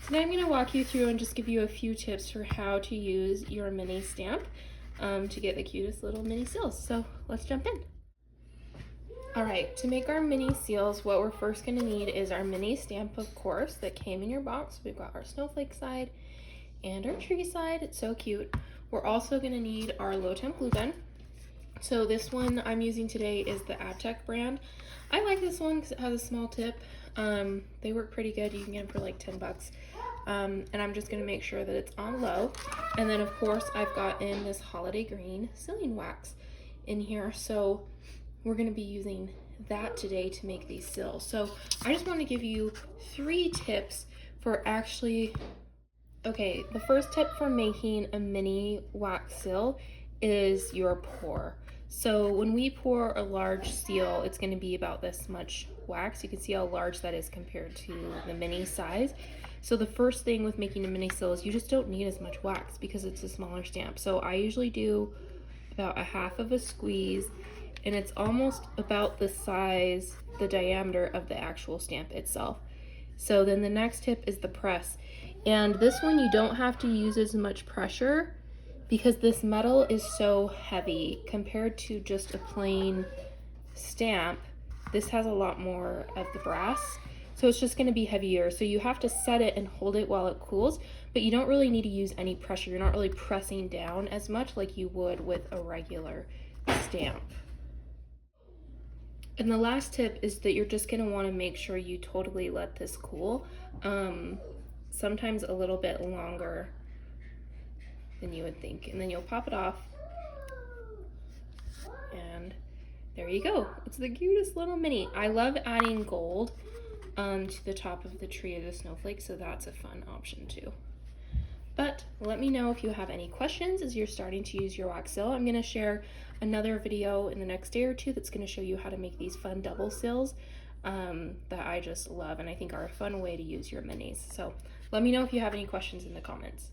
Today I'm going to walk you through and just give you a few tips for how to use your mini stamp to get the cutest little mini seals. So let's jump in. Alright, to make our mini seals, what we're first going to need is our mini stamp, of course, that came in your box. We've got our snowflake side and our tree side. It's so cute. We're also going to need our low temp glue gun. So this one I'm using today is the Adtech brand. I like this one because it has a small tip. They work pretty good. You can get them for like 10 bucks. And I'm just gonna make sure that it's on low. And then of course I've got in this holiday green sealing wax in here. So we're gonna be using that today to make these seals. So I just want to give you 3 tips for the first tip for making a mini wax seal is your pour. So when we pour a large seal, it's going to be about this much wax. You can see how large that is compared to the mini size. So the first thing with making a mini seal is you just don't need as much wax because it's a smaller stamp. So I usually do about 1/2 of a squeeze, and it's almost about the size, the diameter of the actual stamp itself. So then the next tip is the press. And this one you don't have to use as much pressure because this metal is so heavy compared to just a plain stamp. This has a lot more of the brass, so it's just going to be heavier. So you have to set it and hold it while it cools, but you don't really need to use any pressure. You're not really pressing down as much like you would with a regular stamp. And the last tip is that you're just going to want to make sure you totally let this cool, sometimes a little bit longer than you would think. And then you'll pop it off, and there you go. It's the cutest little mini. I love adding gold to the top of the tree of the snowflake, so that's a fun option too. But let me know if you have any questions as you're starting to use your wax seal. I'm going to share another video in the next day or two that's going to show you how to make these fun double seals that I just love and I think are a fun way to use your minis. So let me know if you have any questions in the comments.